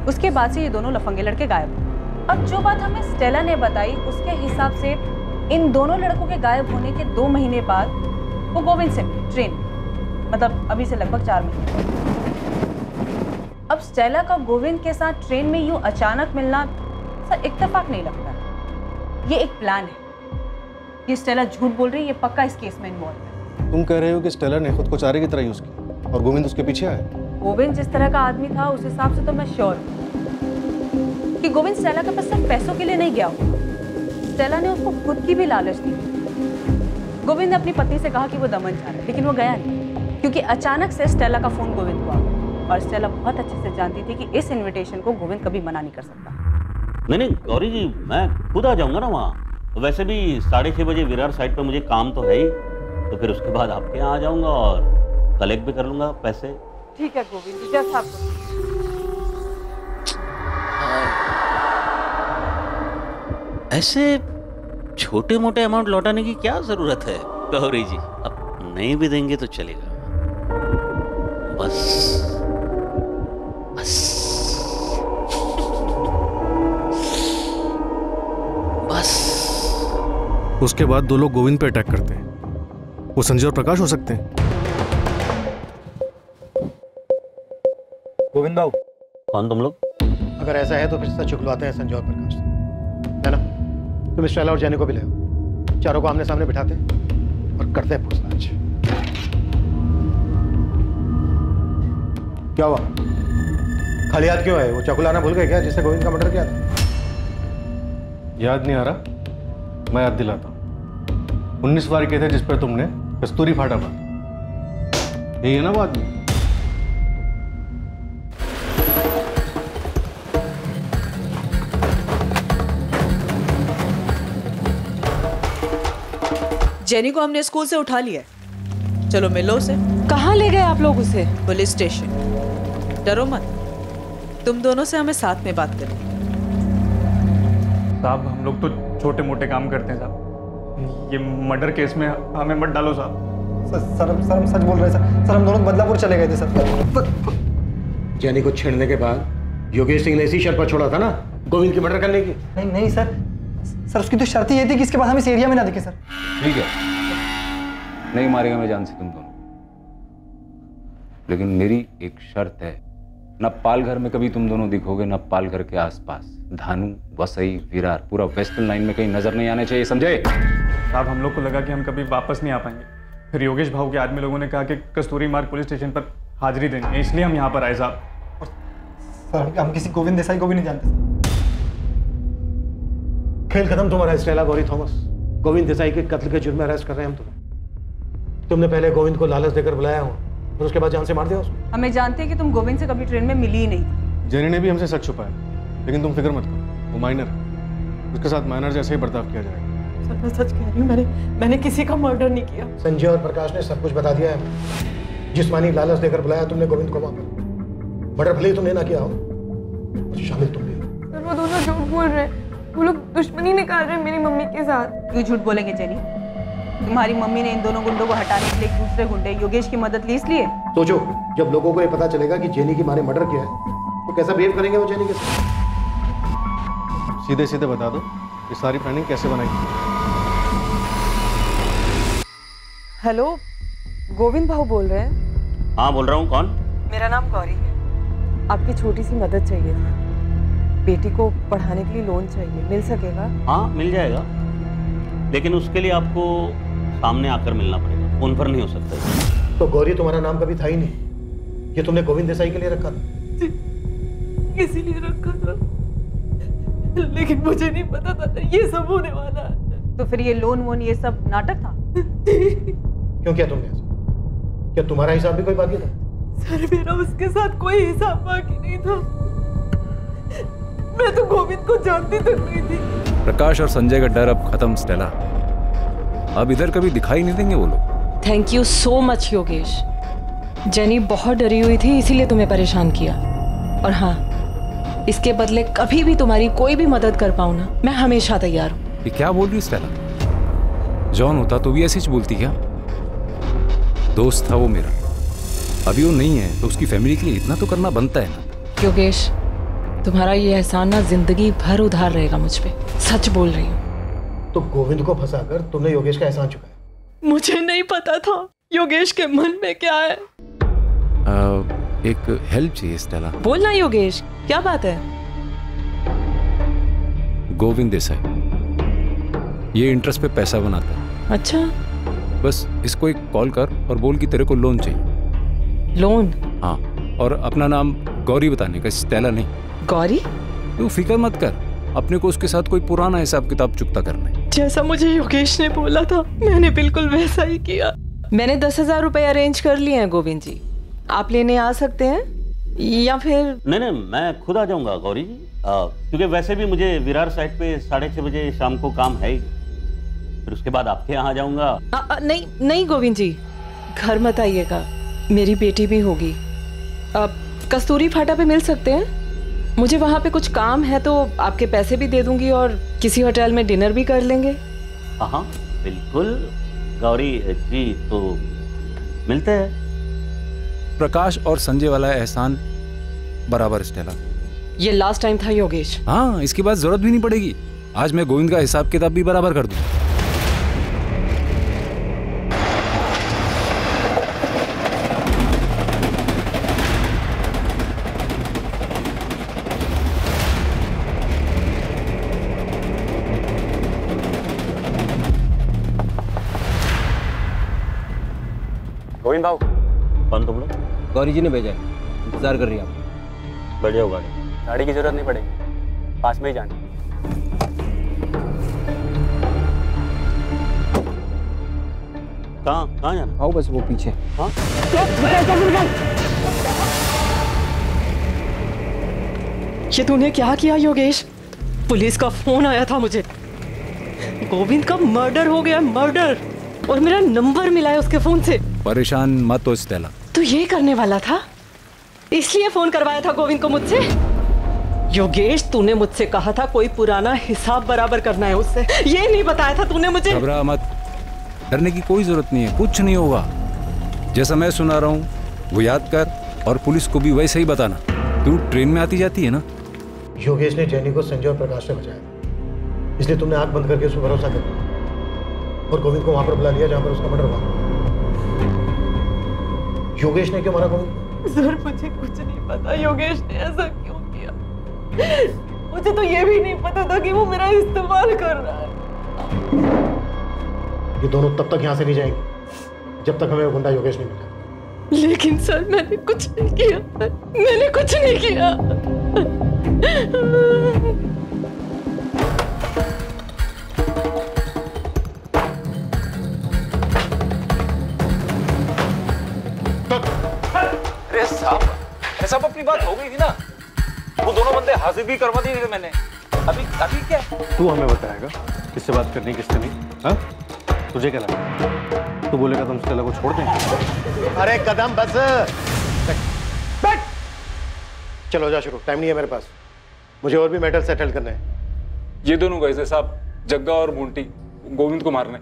S11: उसके बाद से ये दोनों लफंगे लड़के गायब हुए। अब जो बात हमें स्टेला ने बताई उसके हिसाब से इन दोनों लड़कों के गायब होने के 2 महीने बाद वो गोविंद से मिले ट्रेन, मतलब अभी से लगभग 4 महीने। अब स्टेला का गोविंद के साथ ट्रेन में यूं अचानक मिलना सर इत्तेफाक नहीं लगता, ये एक प्लान है। ये स्टेला झूठ बोल रही है, ये पक्का इस केस में इन्वॉल्व है।
S2: तुम कह रहे हो कि स्टेला ने खुद को चारे की तरह यूज किया और गोविंद उसके पीछे आया?
S11: गोविंद जिस तरह का आदमी था उस हिसाब से तो मैं श्योर हूँ कि गोविंद स्टेला के पास सिर्फ पैसों के लिए नहीं गया। स्टेला ने उसको खुद की भी लालच दी। गोविंद ने अपनी पत्नी से कहा कि वो दमन जा रहा है, लेकिन वो गया नहीं, क्योंकि अचानक से स्टेला का फोन गोविंद को आ गया और स्टेला बहुत अच्छे से जानती थी कि इस इनविटेशन को गोविंद कभी मना नहीं कर सकता।
S20: नहीं गौरी जी, मैं खुद आ जाऊंगा ना वहाँ। तो वैसे भी 6:30 बजे विरार साइड पर मुझे काम तो है ही, तो फिर उसके बाद आपके यहाँ आ जाऊंगा और कलेक्ट भी कर लूंगा पैसे।
S11: ठीक है गोविंद जी, जैसा आपको।
S20: ऐसे छोटे मोटे अमाउंट लौटाने की क्या जरूरत है गौरी जी? अब नहीं भी देंगे तो चलेगा। बस बस बस।
S2: उसके बाद दो लोग गोविंद पे अटैक करते हैं। वो संजय और प्रकाश हो सकते हैं।
S7: गोविंद बाबू,
S20: कौन तुम लोग?
S7: अगर ऐसा है तो फिर सच उगलवाते हैं संजय और प्रकाश से, है ना? तुम स्टेला और जैनी को भी ले आओ, चारों को आमने सामने बिठाते हैं और करते हैं पूछताछ। क्या हुआ? खाली हाथ क्यों है? वो चाकू लाना भूल गए क्या, जिससे गोविंद का मर्डर किया था?
S2: याद नहीं आ रहा, मैं याद दिलाता हूँ। 19 वार किए थे जिस पर तुमने कस्तूरी फाटा था। यही है ना वो आदमी?
S4: जेनी को हमने स्कूल से उठा लिया है। चलो मिलो उसे।
S5: कहाँ ले गए आप लोग उसे?
S4: Police station. डरो मत, तुम दोनों से हमें साथ में बात करनी।
S18: साहब हम लोग तो छोटे मोटे काम करते हैं साहब, ये मर्डर केस में हमें मत डालो साहब।
S16: सर हम सच बोल रहे हैं सर। हम दोनों बदलापुर चले गए थे सर।
S7: जैनी को छेड़ने के बाद योगेश सिंह ने इसी शर्त पर छोड़ा था ना, गोविंद की मर्डर करने की।
S16: नहीं सर, उसकी तो शर्त ही ये थी कि इसके बाद हम इस एरिया में ना दिखे सर।
S15: ठीक है, नहीं मारेगा मैं जान से तुम दोनों, लेकिन मेरी एक शर्त है, न पालघर में कभी तुम दोनों दिखोगे, न पालघर के आसपास। धानु, वसई, विरार, पूरा वेस्टर्न लाइन में कहीं नजर नहीं आने चाहिए, समझे?
S18: साहब हम लोग को लगा कि हम कभी वापस नहीं आ पाएंगे, फिर योगेश भाऊ के आदमी लोगों ने कहा कि कस्तूरी मार्ग पुलिस स्टेशन पर हाजिरी देंगे, इसलिए हम यहाँ पर आए साहब।
S16: सर हम किसी गोविंद देसाई को भी नहीं जानते।
S7: खेल खत्म तुम्हारा स्टेला गौरी थॉमस। गोविंद देसाई के कत्ल के जुर्म में अरेस्ट कर रहे हैं हम तुम्हें। तुमने पहले गोविंद को लालच देकर बुलाया हो और उसके बाद जान से मार दिया उसको।
S11: हमें जानते हैं कि तुम गोविंद से कभी ट्रेन में मिली ही नहीं।
S2: जेनी ने भी हमसे सच छुपाया, लेकिन तुम फिक्र मत करो, वो माइनर है, उसके साथ माइनर जैसे ही बर्ताव किया जाएगा।
S5: सर मैं सच कह रही हूँ, मैंने किसी का मर्डर नहीं किया।
S7: संजय और प्रकाश ने सब कुछ बता दिया है। जिस्मानी लालच देकर बुलाया तुमने गोविंद को वहां पर। मर्डर भले ही तुमने ना किया हो, शामिल तुम भी।
S3: सर वो दोनों झूठ बोल रहे हैं, वो लोग दुश्मनी निकाल रहे हैं मेरी मम्मी के साथ।
S11: क्यों झूठ बोलेंगे जेनी? तुम्हारी मम्मी ने इन दोनों गुंडों को हटाने के लिए एक दूसरे गुंडे योगेश की मदद ली इसलिए।
S7: सोचो, जब लोगों को ये पता चलेगा कि जेनी की माँ ने मर्डर किया है तो कैसा बिहेव करेंगे वो जेनी के साथ।
S2: सीधे सीधे बता दो ये सारी प्लानिंग कैसे बनाई?
S11: हेलो, गोविंद भाऊ बोल रहे हैं?
S20: हाँ बोल रहा हूँ। कौन?
S5: मेरा नाम गौरी है। आपकी छोटी सी मदद चाहिए थी, बेटी को पढ़ाने के लिए लोन चाहिए, मिल सकेगा?
S20: हाँ मिल जाएगा, लेकिन उसके लिए आपको सामने आकर मिलना पड़ेगा, फोन पर नहीं हो सकता।
S7: तो गौरी तुम्हारा नाम कभी था ही नहीं, ये तुमने गोविंद देसाई के लिए रखा था।
S5: इसीलिए रखा था, लेकिन मुझे नहीं पता था ये सब होने वाला है।
S11: तो फिर ये लोन वोन ये सब नाटक था?
S7: क्यों किया तुमने ऐसा? क्या तुम्हारा हिसाब भी कोई बाकी था?
S5: सर मेरा उसके साथ कोई हिसाब बाकी नहीं था, मैं तो गोविंद को जानती तक नहीं थी।
S15: प्रकाश और संजय का डर अब खत्म स्टेला, अब इधर कभी दिखाई नहीं देंगे वो लोग।
S5: Thank you so much Yogesh. Jenny बहुत डरी हुई थी इसीलिए तुम्हें परेशान किया, और हाँ इसके बदले कभी भी तुम्हारी कोई भी मदद कर पाऊँ ना, मैं हमेशा तैयार हूँ।
S15: ये क्या बोल रही स्टेला? जॉन होता तो भी ऐसी ही बोलती क्या? दोस्त था वो मेरा, अभी वो नहीं है तो उसकी फैमिली के लिए इतना तो करना बनता है ना।
S5: योगेश तुम्हारा ये एहसान ना जिंदगी भर उधार रहेगा मुझ पे, सच बोल रही हूँ।
S7: तो गोविंद को फंसाकर तुमने योगेश का एहसान चुकाया?
S5: मुझे नहीं पता था योगेश के मन में क्या है।
S15: एक हेल्प चाहिए स्टेला।
S5: बोलना योगेश, क्या बात है?
S15: गोविंद देसाई ये इंटरेस्ट पे पैसा बनाता है।
S5: अच्छा,
S15: बस इसको एक कॉल कर और बोल कि तेरे को लोन चाहिए।
S5: लोन?
S15: हाँ, और अपना नाम गौरी बताने का, स्टेला नहीं।
S5: गौरी?
S15: तू फिक्र मत कर, अपने को उसके साथ कोई पुराना हिसाब किताब चुकता करना है।
S5: जैसा मुझे योगेश ने बोला था मैंने बिल्कुल वैसा ही किया। मैंने 10,000 रुपए अरेंज कर लिए हैं गोविंद जी, आप लेने आ सकते हैं या फिर?
S20: नहीं, मैं खुद आ जाऊंगा गौरी जी, क्योंकि वैसे भी मुझे विरार साइड पे 6:30 बजे शाम को काम है ही, फिर उसके बाद आपके यहाँ आ जाऊंगा।
S5: नहीं गोविंद जी, घर मत आइएगा, मेरी बेटी भी होगी। कस्तूरी फाटा पे मिल सकते हैं? मुझे वहाँ पे कुछ काम है तो आपके पैसे भी दे दूंगी और किसी होटल में डिनर भी कर लेंगे।
S20: हाँ बिल्कुल गौरी जी, तो मिलते हैं।
S15: प्रकाश और संजय वाला एहसान बराबर स्टेला।
S5: ये लास्ट टाइम था योगेश।
S15: हाँ, इसके बाद जरूरत भी नहीं पड़ेगी। आज मैं गोविंद का हिसाब किताब भी बराबर कर दूं।
S16: गोविंद भाव,
S20: कौन तुम लोग?
S12: गौरी जी ने भेजा है, इंतजार कर रही है आप।
S20: बैठ जाओ गाड़ी।
S16: गाड़ी की जरूरत नहीं पड़ेगी, पास में ही जाना।
S20: कहाँ जाना?
S12: आओ बस वो पीछे।
S20: हाँ?
S5: ये तूने क्या किया योगेश? पुलिस का फोन आया था मुझे, गोविंद का मर्डर हो गया, मर्डर, और मेरा नंबर मिला है उसके फोन से।
S15: परेशान मत हो स्टेला।
S5: तू ये करने वाला था, इसलिए फोन करवाया था गोविंद को मुझसे? योगेश, तूने मुझसे कहा था कोई पुराना हिसाब बराबर करना है उससे, ये नहीं बताया था तूने मुझे?
S15: घबरा मत, डरने की कोई जरूरत नहीं है, कुछ नहीं होगा। जैसा मैं सुना रहा हूँ वो याद कर, और पुलिस को भी वैसे ही बताना। तू ट्रेन में आती जाती है ना?
S7: योगेश ने जैनी को संजय और प्रकाश से बचाया, इसलिए तुमने आंख बंद करके उस पर भरोसा कर और गोविंद को वहां पर बुला लिया जहां पर उसका मर्डर हुआ। योगेश ने क्यों मारा गोविंद?
S5: सर मुझे कुछ नहीं पता योगेश ने ऐसा क्यों किया। मुझे तो ये भी नहीं पता था कि वो मेरा इस्तेमाल कर रहा है।
S7: ये दोनों तब तक यहाँ से नहीं जाएंगे जब तक हमें वो गुंडा योगेश नहीं मिला।
S5: लेकिन सर मैंने कुछ नहीं किया, मैंने कुछ नहीं किया।
S17: अरे साहब अपनी बात हो गई थी ना, वो दोनों बंदे हाजिर भी करवा दिए थे मैंने। अभी क्या?
S2: तू हमें बताएगा किससे बात करनी किससे नहीं? हाँ, तुझे क्या लगा तू बोलेगा तुम स्टेला को छोड़ दें?
S7: अरे कदम बस बैठ। चलो जा शुरू, टाइम नहीं है मेरे पास, मुझे और भी मैटर सेटल करने हैं।
S17: ये दोनों गए थे साहब, जग्गा और बूंटी, गोविंद को मारने।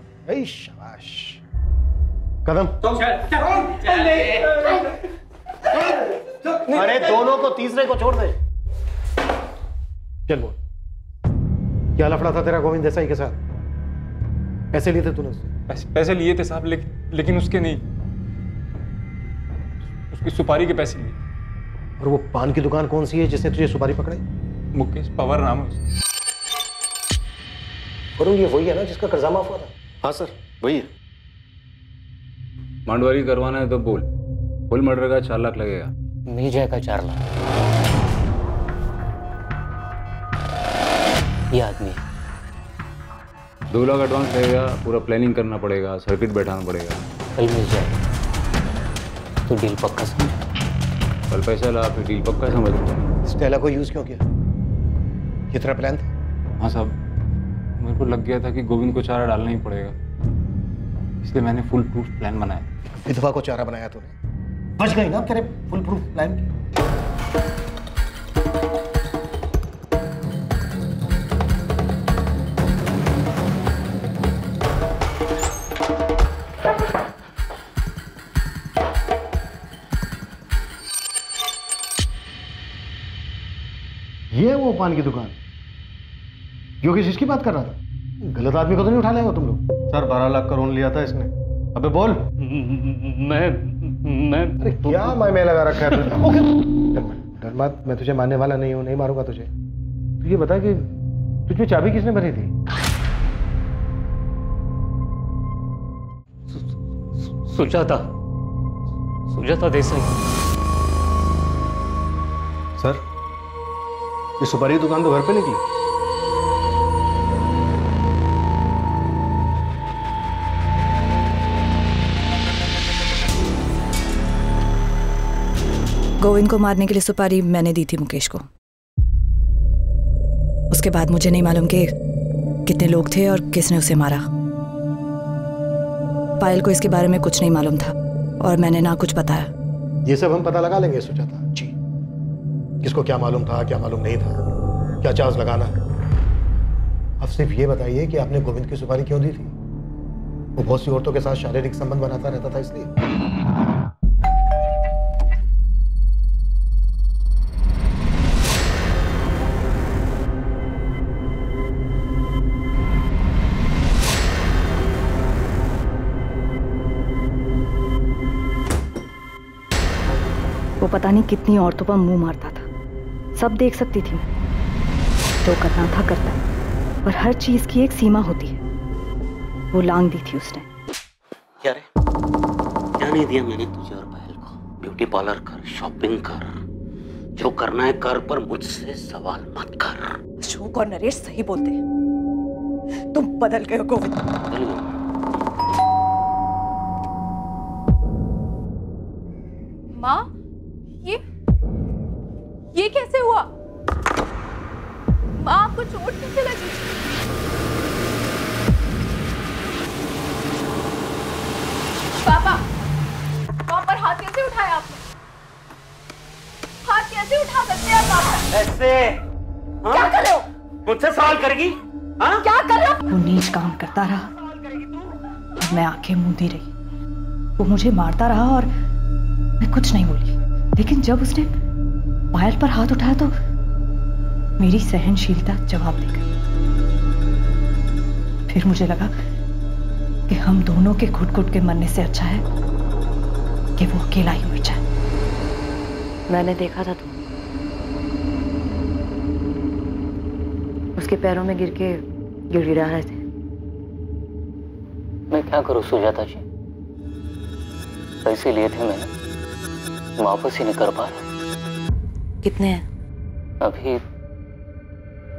S7: शाबाश कदम। अरे दोनों को, तीसरे को छोड़ दे। चल बोल, क्या लफड़ा था तेरा गोविंद देसाई के साथ? पैसे लिए थे तूने उससे?
S17: पैसे लिए थे साहब, लेकिन उसके नहीं, उसकी सुपारी के पैसे लिए।
S7: और वो पान की दुकान कौन सी है जिसने तुझे सुपारी पकड़ाई?
S17: मुकेश पवार नाम है उसका।
S7: वरुण ये वही है ना जिसका कर्जा माफ हुआ था?
S13: हाँ सर वही है।
S15: मांडवारी करवाना है तो बोल, फुल मर्डर का 4 लाख लगेगा।
S10: मिल जाएगा 4 लाख। ये आदमी
S15: 2 लाख एडवांस लगेगा, पूरा प्लानिंग करना पड़ेगा, सर्किट बैठाना पड़ेगा।
S10: कल मिल जाएगा, तो डील पक्का समझ।
S15: कल पैसा ला, फिर डील पक्का समझ।
S7: स्टेला को यूज क्यों किया? ये तेरा प्लान था?
S17: हाँ साहब, मेरे को लग गया था कि गोविंद को चारा डालना ही पड़ेगा, इसलिए मैंने फुल प्रूफ प्लान बनाया।
S7: विधवा को चारा बनाया तूने, बच गई ना तेरे फुल प्रूफ प्लान की। ये है वो पान की दुकान, योगेश इसकी बात कर रहा था? गलत आदमी को तो नहीं उठा लाए हो तुम लोग? सर 12 लाख का लोन लिया था इसने। अबे बोल। मैं अरे क्या मैं लगा रखा है तुझे? डर मत, मैं तुझे मारने वाला नहीं हूँ, नहीं मारूंगा तुझे। तू ये बता कि तुझमें चाबी किसने भरी थी?
S10: सुजाता देसाई।
S7: सर ये सुपारी दुकान तो घर पे निकली?
S8: गोविंद को मारने के लिए सुपारी मैंने दी थी मुकेश को। उसके बाद मुझे नहीं मालूम कि कितने लोग थे और किसने उसे मारा। पायल को इसके बारे में कुछ नहीं मालूम था और मैंने ना कुछ बताया।
S7: ये सब हम पता लगा लेंगे सुजाता जी, किसको क्या मालूम था, क्या मालूम नहीं था, क्या चार्ज लगाना है। अब सिर्फ ये बताइए कि आपने गोविंद की सुपारी क्यों दी थी? वो बहुत सी औरतों के साथ शारीरिक संबंध बनाता रहता था इसलिए।
S8: वो पता नहीं कितनी औरतों पर मुंह मारता था, सब देख सकती थी मैं। जो करना था करता, पर हर चीज की एक सीमा होती है। वो लांग दी थी उसने।
S20: क्या रे? क्या नहीं दिया मैंने तुझे और पायल को? ब्यूटी पार्लर कर, शॉपिंग कर, जो करना है कर, पर मुझसे सवाल मत कर।
S8: अशोक और नरेश सही बोलते हैं, तुम बदल गए हो गोविंद।
S20: बदल गए?
S9: माँ, ये कैसे हुआ? माँ, आपको चोट कैसे लगी? पापा, वहाँ पर हाथ कैसे उठाया आपने? हाथ कैसे उठा सकते हैं आप पापा?
S20: ऐसे?
S8: क्या कर रहे हो?
S20: मुझसे सवाल करेगी? हाँ?
S8: क्या कर रहे हो? वो नीच काम करता रहा और मैं आंखें मूंदी रही। वो मुझे मारता रहा और मैं कुछ नहीं बोली, लेकिन जब उसने पायल पर हाथ उठाया तो मेरी सहनशीलता जवाब दे गई। फिर मुझे लगा कि हम दोनों के घुट-घुट के मरने से अच्छा है कि वो अकेला ही मर जाए। मैंने देखा था तुम उसके पैरों में गिर के गिड़गिड़ा रहे थे।
S10: मैं क्या करूं सुजाता जी? पैसे लिए थे मैंने, वापस ही नहीं कर पा रहा।
S8: कितने हैं?
S10: अभी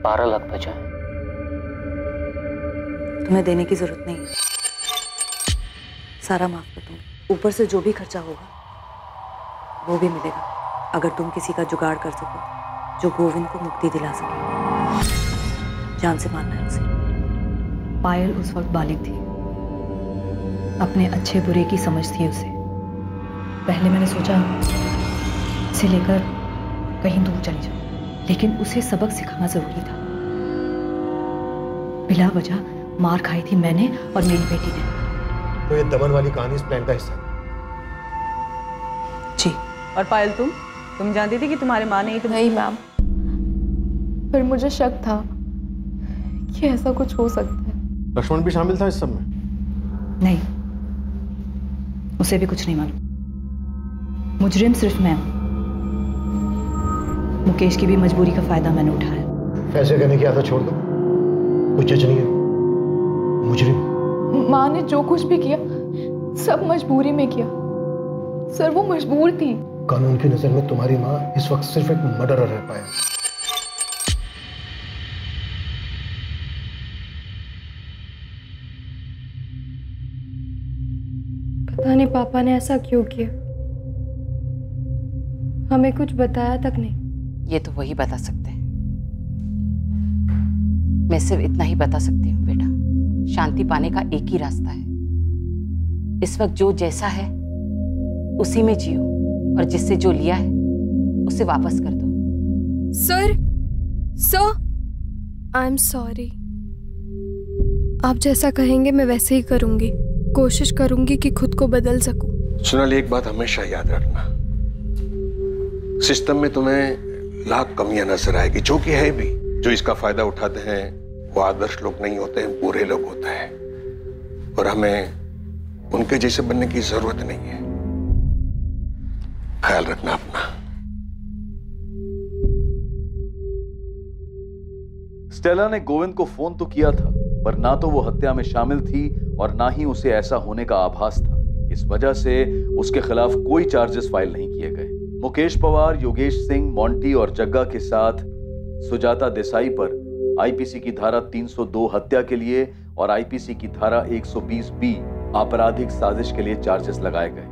S10: 12 लाख बचा है।
S8: तुम्हें देने की जरूरत नहीं है, सारा माफ कर दूंगी। ऊपर से जो भी खर्चा होगा वो भी मिलेगा, अगर तुम किसी का जुगाड़ कर सको जो गोविंद को मुक्ति दिला सके। जान से मानना है उसे। पायल उस वक्त बालिग थी, अपने अच्छे बुरे की समझ थी उसे। पहले मैंने सोचा इसे लेकर कहीं दूर चली जाऊं, लेकिन उसे सबक सिखाना जरूरी था। बिला वजह मार खाई थी मैंने और मेरी बेटी ने।
S7: तो ये दमन वाली कहानी इस प्लान का हिस्सा
S8: जी।
S11: और पायल, तुम जानती थी कि तुम्हारे माँ ने
S3: नहीं मैम, फिर मुझे शक था कि ऐसा कुछ हो सकता है।
S7: लक्ष्मण भी शामिल था इस सब में?
S8: नहीं, उसे भी कुछ नहीं मालूम। मुजरिम सिर्फ मैं हूं। मुकेश की भी मजबूरी का फायदा मैंने उठाया।
S7: ऐसे करने की आदत छोड़ दो, कुछ जज नहीं है। मुजरिम
S3: माँ ने जो कुछ भी किया सब मजबूरी में किया सर, वो मजबूर थी।
S7: कानून की नजर में तुम्हारी माँ इस वक्त सिर्फ एक मर्डरर रह पाए।
S3: पता नहीं पापा ने ऐसा क्यों किया, हमें कुछ बताया तक नहीं।
S1: ये तो वही बता सकते हैं। मैं सिर्फ इतना ही बता सकती हूँ बेटा, शांति पाने का एक ही रास्ता है। इस वक्त जो जैसा है उसी में जियो और जिससे जो लिया है उसे वापस कर दो।
S3: Sir I am sorry. आप जैसा कहेंगे मैं वैसे ही करूंगी। कोशिश करूंगी कि खुद को बदल सकूं।
S13: सोनाली, एक बात हमेशा याद रखना, सिस्टम में तुम्हें लाख कमियां नजर आएगी, जो कि है भी। जो इसका फायदा उठाते हैं वो आदर्श लोग नहीं होते हैं, बुरे लोग होते हैं, और हमें उनके जैसे बनने की जरूरत नहीं है। ख्याल रखना अपना।
S14: स्टेला ने गोविंद को फोन तो किया था, पर ना तो वो हत्या में शामिल थी और ना ही उसे ऐसा होने का आभास था। इस वजह से उसके खिलाफ कोई चार्जेस फाइल नहीं किए गए। मुकेश पवार, योगेश सिंह, मोंटी और जग्गा के साथ सुजाता देसाई पर आईपीसी की धारा 302 हत्या के लिए और आईपीसी की धारा 120B आपराधिक साजिश के लिए चार्जेस लगाए गए।